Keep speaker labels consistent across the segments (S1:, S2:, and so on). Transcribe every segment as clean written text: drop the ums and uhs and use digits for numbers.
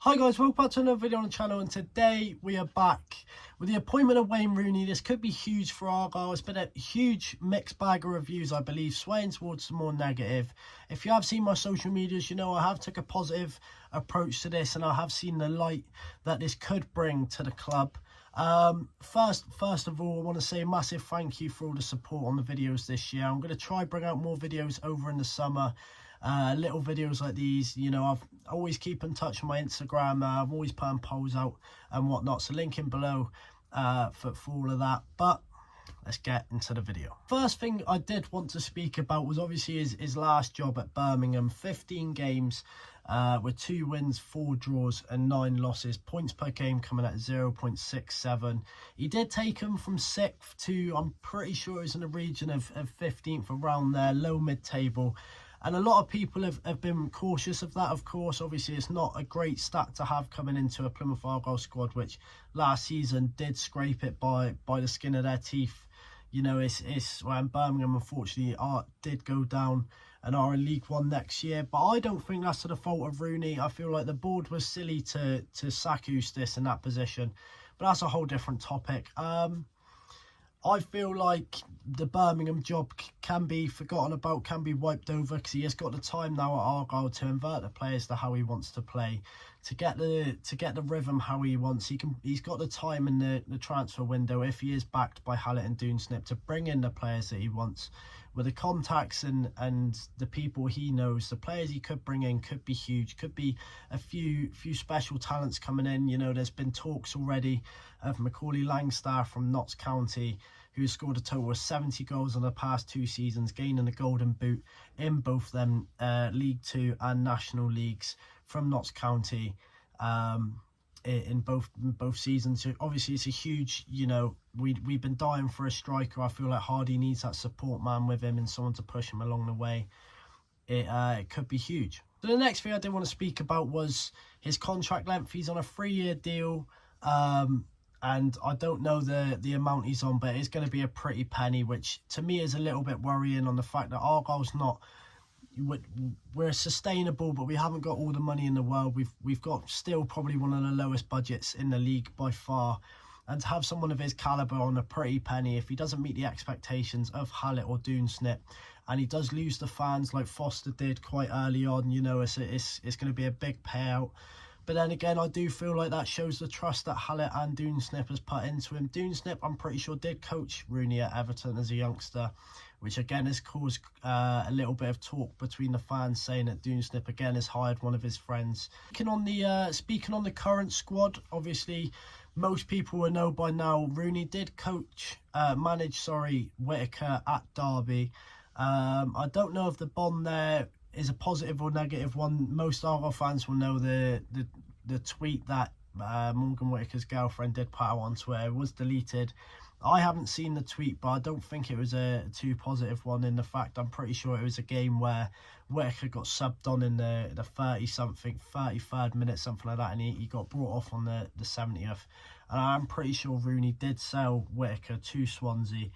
S1: Hi guys, welcome back to another video on the channel, and today we are back with the appointment of Wayne Rooney. This could be huge for Argyle. It's been a huge mixed bag of reviews, I believe, swaying towards the more negative. If you have seen my social medias, you know I have took a positive approach to this, and I have seen the light that this could bring to the club. First of all, I want to say a massive thank you for all the support on the videos this year. I'm going to try bring out more videos over in the summer. Little videos like these, you know, I've always keep in touch with my Instagram. I've always putting polls out and whatnot, so link in below for all of that. But let's get into the video. First thing I did want to speak about was obviously his last job at Birmingham. 15 games with 2 wins, 4 draws and 9 losses. Points per game coming at 0.67. He did take him from 6th to, I'm pretty sure it was in the region of 15th, around there, low mid-table. And a lot of people have been cautious of that, of course. Obviously, it's not a great stat to have coming into a Plymouth Argyle squad, which last season did scrape it by the skin of their teeth. You know, it's when Birmingham, unfortunately, did go down and are in League One next year. But I don't think that's to the fault of Rooney. I feel like the board was silly to sack Eustace in that position. But that's a whole different topic. I feel like the Birmingham job can be forgotten about, can be wiped over, because he has got the time now at Argyle to invert the players to how he wants to play, to get the rhythm how he wants. He's got the time in the transfer window, if he is backed by Hallett and Doonsnip, to bring in the players that he wants. With the contacts and the people he knows, the players he could bring in could be huge. Could be a few special talents coming in. You know, there's been talks already of Macaulay Langstaff from Notts County, who's scored a total of 70 goals in the past 2 seasons, gaining the Golden Boot in both them League Two and National Leagues from Notts County. In both seasons. So obviously it's a huge, you know, we've been dying for a striker. I feel like Harvey needs that support man with him and someone to push him along the way. It could be huge. So the next thing I did want to speak about was his contract length. He's on a 3-year deal, and I don't know the amount he's on, but it's going to be a pretty penny, which to me is a little bit worrying on the fact that Argyle's not, we're sustainable, but we haven't got all the money in the world. We've got still probably one of the lowest budgets in the league by far, and to have someone of his caliber on a pretty penny, if he doesn't meet the expectations of Hallett or Doonsnip, and he does lose the fans like Foster did quite early on, you know, it's going to be a big payout. But then again, I do feel like that shows the trust that Hallett and Doonsnip has put into him. Doonsnip, I'm pretty sure, did coach Rooney at Everton as a youngster, which again has caused a little bit of talk between the fans, saying that Doonsnip again has hired one of his friends. Speaking on the current squad, obviously most people will know by now, Rooney did manage Whittaker at Derby. I don't know if the bond there is a positive or negative one. Most Argyle fans will know the tweet that Morgan Whittaker's girlfriend did put out on Twitter. It was deleted. I haven't seen the tweet, but I don't think it was a too positive one. In the fact, I'm pretty sure it was a game where Whittaker got subbed on in the 33rd minute, something like that, and he got brought off on the 70th. And I'm pretty sure Rooney did sell Whittaker to Swansea.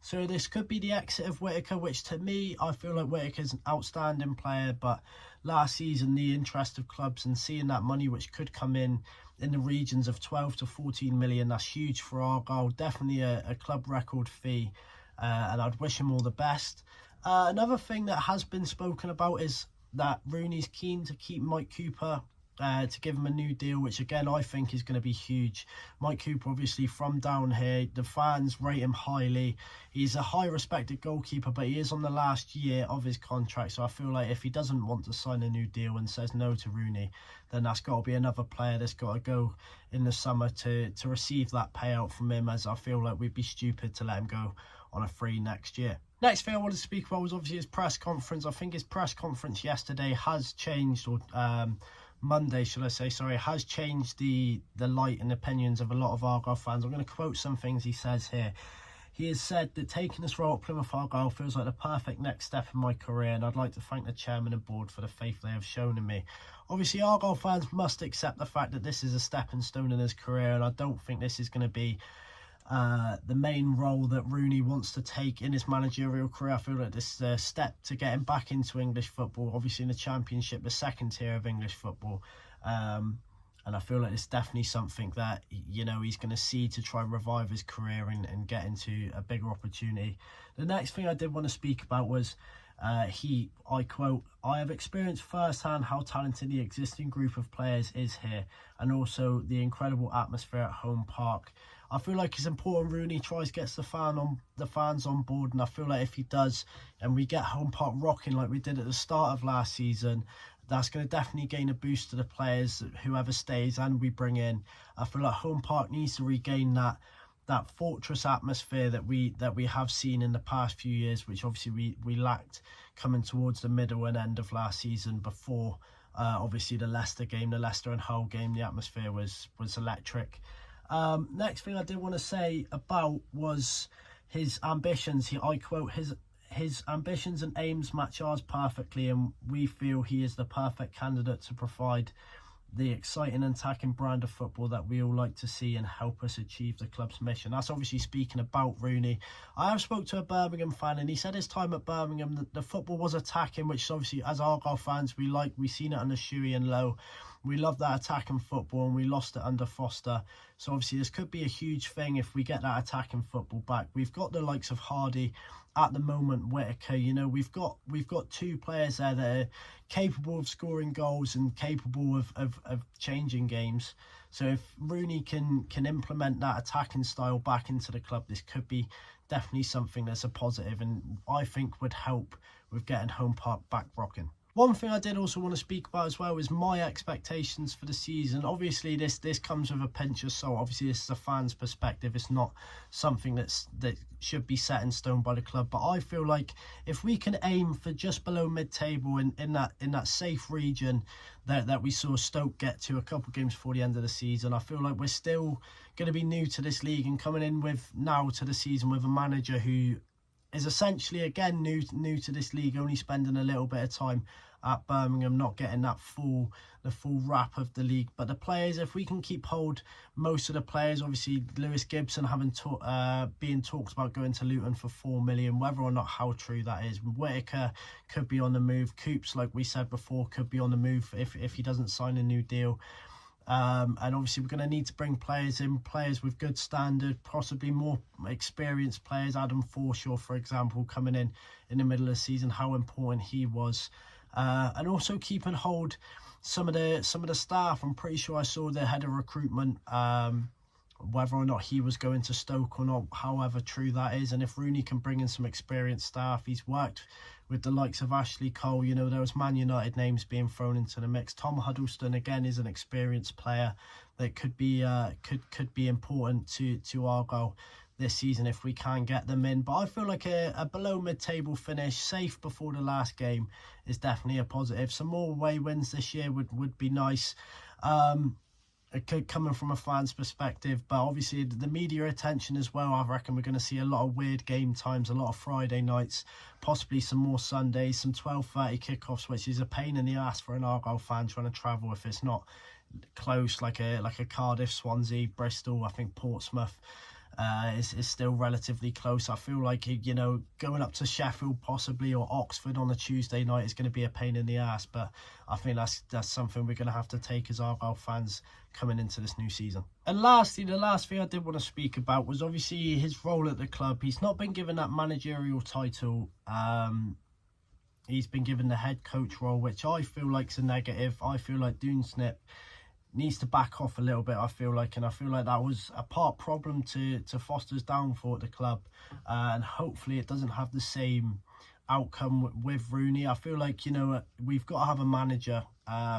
S1: So this could be the exit of Whittaker, which to me, I feel like Whittaker's an outstanding player. But last season, the interest of clubs and seeing that money, which could come in the regions of 12 to 14 million, that's huge for Argyle. Definitely a club record fee, and I'd wish him all the best. Another thing that has been spoken about is that Rooney's keen to keep Mike Cooper, to give him a new deal, which again I think is going to be huge. Mike Cooper, obviously from down here, the fans rate him highly. He's a high respected goalkeeper, but he is on the last year of his contract, so I feel like if he doesn't want to sign a new deal and says no to Rooney, then that's got to be another player that's got to go in the summer to receive that payout from him, as I feel like we'd be stupid to let him go on a free next year. Next thing I wanted to speak about was obviously his press conference. I think his press conference yesterday has changed, or Monday, should I say, sorry, has changed the light and opinions of a lot of Argyle fans. I'm going to quote some things he says here. He has said that taking this role at Plymouth Argyle feels like the perfect next step in my career, and I'd like to thank the chairman and board for the faith they have shown in me. Obviously, Argyle fans must accept the fact that this is a stepping stone in his career, and I don't think this is going to be the main role that Rooney wants to take in his managerial career. I feel like this is a step to get him back into English football, obviously in the Championship, the second tier of English football. And I feel like it's definitely something that, you know, he's going to see to try and revive his career and get into a bigger opportunity. The next thing I did want to speak about was I quote, "I have experienced firsthand how talented the existing group of players is here, and also the incredible atmosphere at home park. I feel like it's important Rooney gets the fans on board, and I feel like if he does, and we get home park rocking like we did at the start of last season, that's going to definitely gain a boost to the players, whoever stays and we bring in. I feel like home park needs to regain that fortress atmosphere that we have seen in the past few years, which obviously we lacked coming towards the middle and end of last season. Before obviously the Leicester and Hull game, the atmosphere was electric. Next thing I did want to say about was his ambitions. I quote, his ambitions and aims match ours perfectly, and we feel he is the perfect candidate to provide the exciting and attacking brand of football that we all like to see and help us achieve the club's mission. That's obviously speaking about Rooney. I have spoke to a Birmingham fan, and he said his time at Birmingham, the football was attacking, which obviously as Argyle fans we seen it under Shuey and Lowe. We love that attacking football, and we lost it under Foster. So obviously this could be a huge thing if we get that attacking football back. We've got the likes of Harvey at the moment, Whittaker. You know, we've got two players there that are capable of scoring goals and capable of changing games. So if Rooney can implement that attacking style back into the club, this could be definitely something that's a positive, and I think would help with getting home park back rocking. One thing I did also want to speak about as well is my expectations for the season. Obviously, this comes with a pinch of salt. Obviously, this is a fan's perspective. It's not something that should be set in stone by the club. But I feel like if we can aim for just below mid-table in that safe region that we saw Stoke get to a couple of games before the end of the season, I feel like we're still going to be new to this league and coming in with now to the season with a manager who is essentially again new to this league, only spending a little bit of time at Birmingham, not getting the full wrap of the league. But the players, if we can keep hold most of the players, obviously Lewis Gibson being talked about going to Luton for 4 million, whether or not how true that is. Whittaker could be on the move. Coops, like we said before, could be on the move if he doesn't sign a new deal. And obviously we're going to need to bring players with good standard, possibly more experienced players. Adam Forshaw, for example, coming in the middle of the season, how important he was, and also keeping hold some of the staff. I'm pretty sure I saw the head of recruitment, whether or not he was going to Stoke or not, however true that is. And if Rooney can bring in some experienced staff, he's worked with the likes of Ashley Cole. You know, there was Man United names being thrown into the mix. Tom Huddleston again is an experienced player that could be important to Argyle this season if we can get them in. But I feel like a below mid-table finish, safe before the last game, is definitely a positive. Some more away wins this year would be nice. Coming from a fan's perspective, but obviously the media attention as well. I reckon we're going to see a lot of weird game times, a lot of Friday nights, possibly some more Sundays, some 12:30 kickoffs, which is a pain in the ass for an Argyle fan trying to travel if it's not close, like a Cardiff, Swansea, Bristol. I think Portsmouth is still relatively close. I feel like, you know, going up to Sheffield possibly or Oxford on a Tuesday night is going to be a pain in the ass, but I think that's something we're going to have to take as Argyle fans coming into this new season. And lastly, the last thing I did want to speak about was obviously his role at the club. He's not been given that managerial title. He's been given the head coach role, which I feel like is a negative. I feel like Doonsnip needs to back off a little bit, I feel like, and I feel like that was a part problem to Foster's downfall at the club, and hopefully it doesn't have the same outcome with Rooney. I feel like, you know, we've got to have a manager.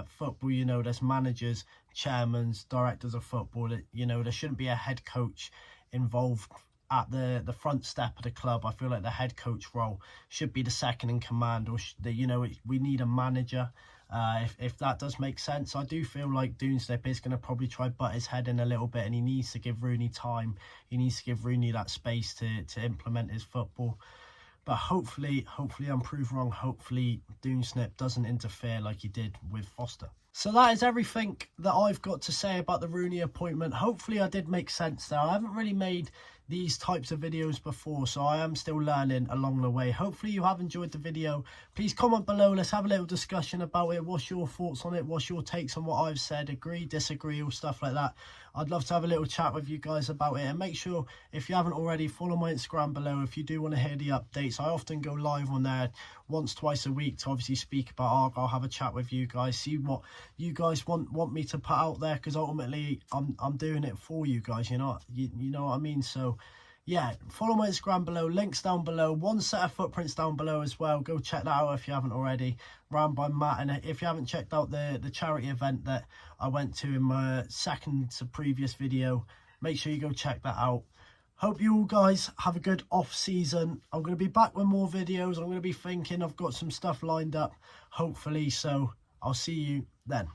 S1: Football, you know, there's managers, chairmen, directors of football. That, you know, there shouldn't be a head coach involved at the front step of the club. I feel like the head coach role should be the second in command, or you know, we need a manager. If that does make sense. I do feel like Doonsnip is going to probably try butt his head in a little bit, and he needs to give Rooney time. He needs to give Rooney that space to implement his football. But hopefully I'm proved wrong. Hopefully Doonsnip doesn't interfere like he did with Foster. So that is everything that I've got to say about the Rooney appointment. Hopefully I did make sense there. I haven't really made these types of videos before, so I am still learning along the way. Hopefully you have enjoyed the video. Please comment below, let's have a little discussion about it. What's your thoughts on it? What's your takes on what I've said? Agree, disagree, or stuff like that? I'd love to have a little chat with you guys about it. And make sure, if you haven't already, follow my Instagram below if you do want to hear the updates. I often go live on there once, twice a week to obviously speak about Argyle, have a chat with you guys, see what you guys want me to put out there, because ultimately I'm doing it for you guys, you know what I mean? So yeah, follow my Instagram below, links down below, one set of footprints down below as well. Go check that out if you haven't already, ran by Matt. And if you haven't checked out the charity event that I went to in my second to previous video, make sure you go check that out. Hope you all guys have a good off season. I'm going to be back with more videos. I'm going to be thinking, I've got some stuff lined up, hopefully, so I'll see you then.